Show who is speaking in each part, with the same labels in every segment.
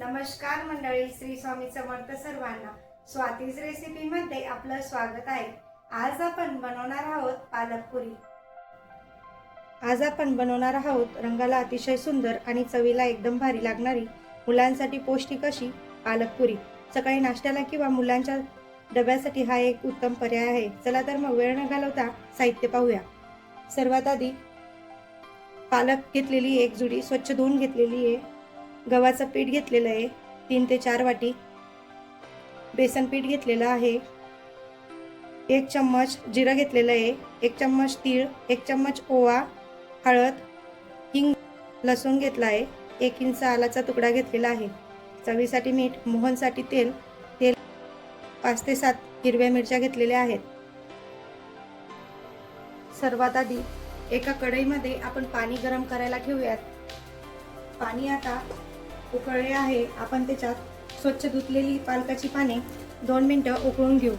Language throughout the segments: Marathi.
Speaker 1: नमस्कार मंडळी, श्री स्वामी समर्थ सर्वांना. स्वातीज रेसिपी मध्ये आपलं स्वागत आहे. आज आपण बनवणार आहोत रंगाला अतिशय सुंदर आणि चवीला एकदम भारी लागणारी मुलांसाठी पौष्टिक अशी पालकपुरी. सकाळी नाश्त्याला किंवा मुलांच्या डब्यासाठी हा एक उत्तम पर्याय आहे. चला तर मग वेळ न घालवता साहित्य पाहूया. सर्वात आधी पालक घेतलेली एक जुडी स्वच्छ धुवून घेतलेली आहे. गव्हाचं पीठ घेतलेलं आहे 3 ते 4 वाटी. बेसन पीठ घेतलेलं आहे. 1 चम्मच जिरं घेतलेलं आहे. 1 चम्मच तीळ, 1 चम्मच ओवा, हळद, हिंग, लसूण घेतला आहे. 1 इंच आलाचा तुकडा घेतलेला आहे. चवीसाठी मीठ, मोहनसाठी तेल 5 ते 7 हिरव्या मिरच्या घेतलेल्या आहेत. सर्वात आधी एका कढईमध्ये आपण पाणी गरम करायला ठेवूयात. पाणी आता उकळले आहे. आपण त्याच्यात स्वच्छ धुतलेली पालकाची पाने 2 मिनिटं उकळून घेऊ.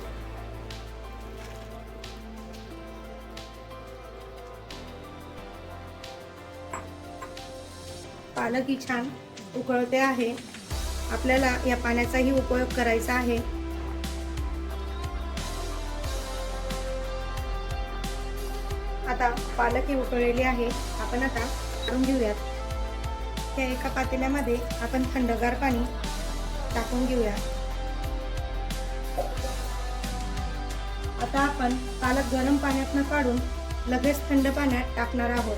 Speaker 1: पालक ही छान उकळते आहे. आपल्याला या पाण्याचाही उपयोग करायचा आहे. आता पालक ही उकळलेली आहे. आपण आता काढून घेऊयात. त्या एका पातेल्यामध्ये आपण थंडगार पाणी टाकून घेऊया. आता आपण पालक गरम पाण्यातून काढून लगेच थंड पाण्यात टाकणार आहोत.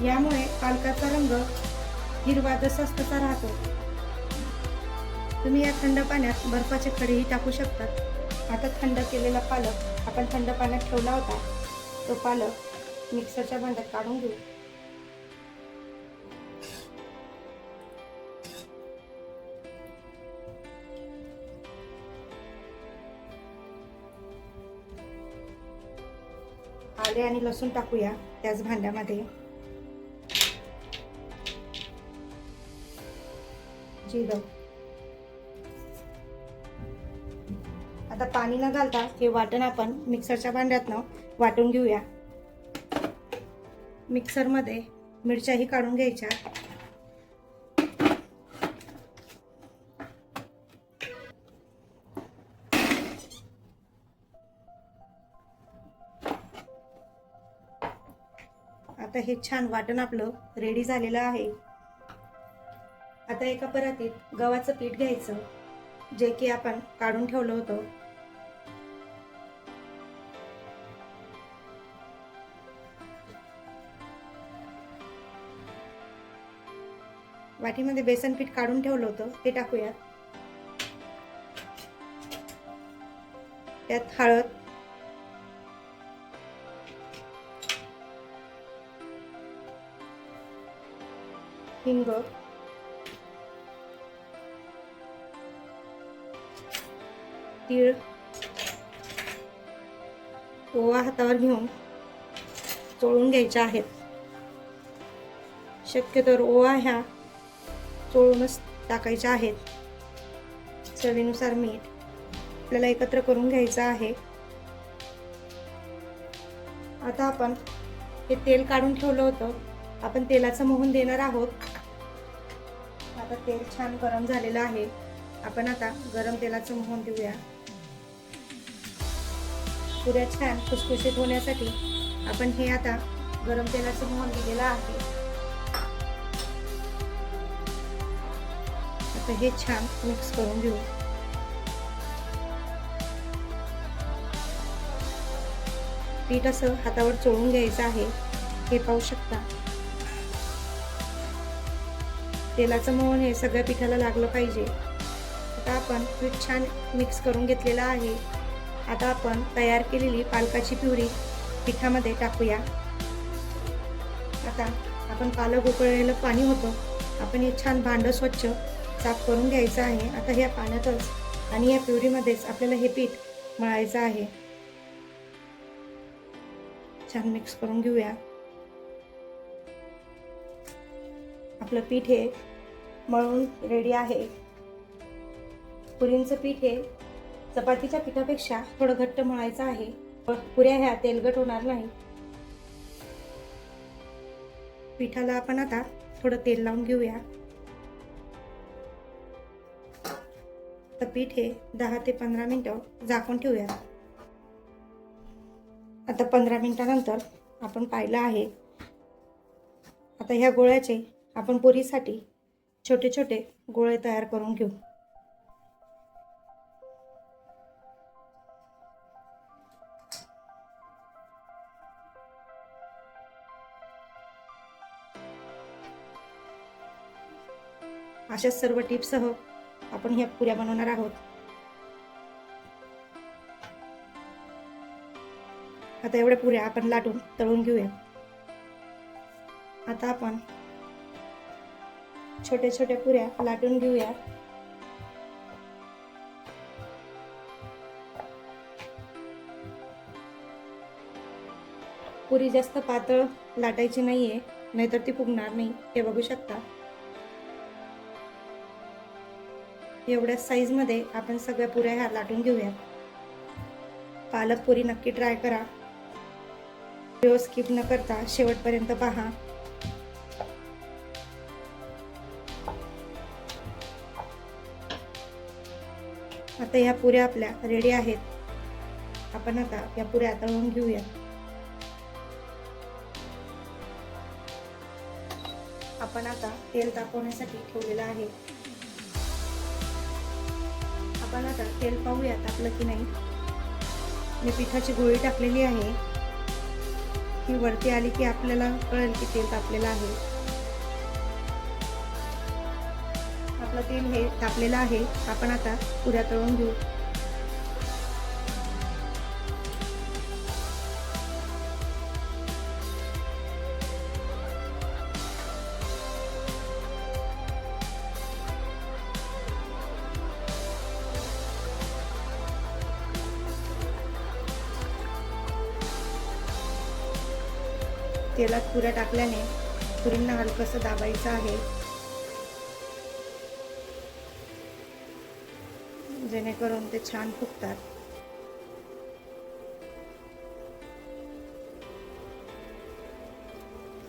Speaker 1: यामुळे पालकाचा रंग हिरवा जसाच तसा राहतो. तुम्ही या थंड पाण्यात बर्फाचे खडेही टाकू शकतात. आता थंड केलेला पालक आपण थंड पाण्यात ठेवला होता, तो पालक मिक्सरच्या भांड्यात काढून घेऊ. आले आणि लसूण टाकूया त्याच भांड्यामध्ये. जिरं. आता पाणी न घालता हे वाटण आपण मिक्सरच्या भांड्यातनं वाटून घेऊया. मिक्सरमध्ये मिरच्याही काढून घ्यायच्या. आता हे छान वाटण आपलं रेडी झालेलं आहे. आता एका परातीत गव्हाचं पीठ घ्यायचं, जे की आपण काढून ठेवलं होतं. वाटीमध्ये बेसन पीठ काढून ठेवलं होतं ते टाकूया. त्यात हळद, हिंग, तीळ, ओवा हातावर घेऊन चोळून घ्यायच्या आहेत. शक्यतो ओवा ह्या चोळूनच टाकायच्या आहेत. चवीनुसार मीठ आपल्याला एकत्र करून घ्यायचं आहे. आता आपण हे तेल काढून ठेवलं होतं, आपण तेलाचं मोहन देणार आहोत. आता तेल छान गरम झालेलं आहे. आपण आता गरम तेलाचं मोहन देऊया. पुऱ्या छान खुसखुशीत होण्यासाठी आपण हे आता गरम तेलाचं मोहन दिलेलं आहे. आता हे छान मिक्स करून घेऊ. पीठ असं हातावर चोळून घ्यायचं आहे. हे पाहू शकता. तेलाचं मोहन हे सगळ्या पिठाला लागलं पाहिजे. आता आपण पीठ छान मिक्स करून घेतलेलं आहे. आता आपण तयार केलेली पालकाची प्युरी पिठामध्ये टाकूया. आता आपण पालक उकळलेलं पाणी होतं, आपण हे छान भांडं स्वच्छ साफ करून घ्यायचं आहे. आता ह्या पाण्यातच आणि या प्युरीमध्येच आपल्याला हे पीठ मळायचं आहे. छान मिक्स करून घेऊया. आपलं पीठ हे मळून रेडी आहे. पुरींचं पीठ हे चपातीच्या पिठापेक्षा थोडं घट्ट मळायचं आहे. पुऱ्या ह्या तेलकट होणार नाही. पिठाला आपण आता थोडं तेल लावून घेऊया. तर पीठ हे 10 ते 15 मिनिटं झाकून ठेवूया. आता 15 मिनिटानंतर आपण पाहिलं आहे. आता ह्या गोळ्याचे आपण पुरीसाठी छोटे छोटे गोळे तयार करून घेऊ. अशा सर्व टिप्ससह आपण ह्या पुऱ्या बनवणार आहोत. आता एवढ्या पुऱ्या आपण लाटून तळून घेऊया. आता आपण छोट्या छोट्या पुऱ्या लाटून घेऊया. पुरी जास्त पातळ लाटायची नाहीये, नाहीतर ती फुगणार नाही. हे बघू शकता. एवढ्या साईज मध्ये आपण सगळ्या पुऱ्या ह्या लाटून घेऊया. पालक पुरी नक्की ट्राय करा. व्हिडिओ स्किप न करता शेवटपर्यंत पहा. आता या पुऱ्या आपल्या रेडी आहेत. आपण आता या पुऱ्या तळून घेऊया. आपण आता तेल तापवण्यासाठी ठेवलेलं आहे. आपण आता तेल पाहूया तापलं की नाही. मी पिठाची गोळी टाकलेली आहे. ही वरती आली की आपल्याला कळेल की तेल तापलेलं आहे. आपलं तेल हे तापलेलं आहे. आपण आता पुऱ्या तळून घेऊ. तेलात पुऱ्या टाकल्याने पुरींना हलकसं दाबायचं आहे, जेणेकरून ते छान फुगतात.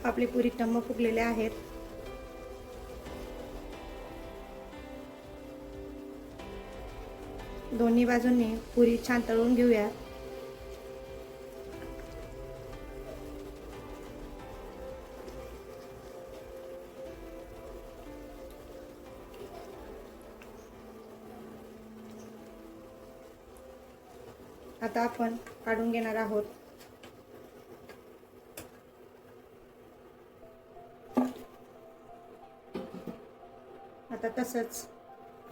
Speaker 1: आपली पुरी टम्म फुगलेले आहेत. दोन्ही बाजूंनी पुरी छान तळून घेऊया. आता आपण काढून घेणार आहोत. आता तसंच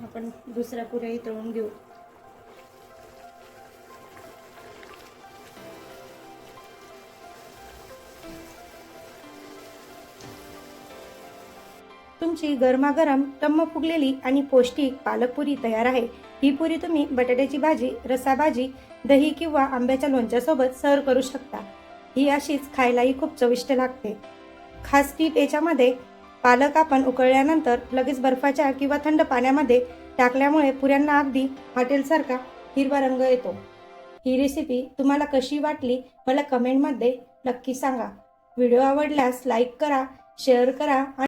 Speaker 1: आपण दुसऱ्या पुऱ्याही तळून घेऊ. तुमची गरमागरम टम्म फुगलेली आणि पौष्टिक पालक पुरी तयार आहे. ही पुरी तुम्ही बटाट्याची भाजी, रसाभाजी, दही किंवा आंब्याच्या लोणच्यासोबत सर्व करू शकता. ही अशीच खायलाही खूप चविष्ट लागते. खास टीप याच्यामध्ये, पालक आपण उकळल्यानंतर लगेच बर्फाच्या किंवा थंड पाण्यामध्ये टाकल्यामुळे पुऱ्यांना अगदी हॉटेलसारखा हिरवा रंग येतो. ही रेसिपी तुम्हाला कशी वाटली मला कमेंटमध्ये नक्की सांगा. व्हिडिओ आवडल्यास लाईक करा, शेअर करा.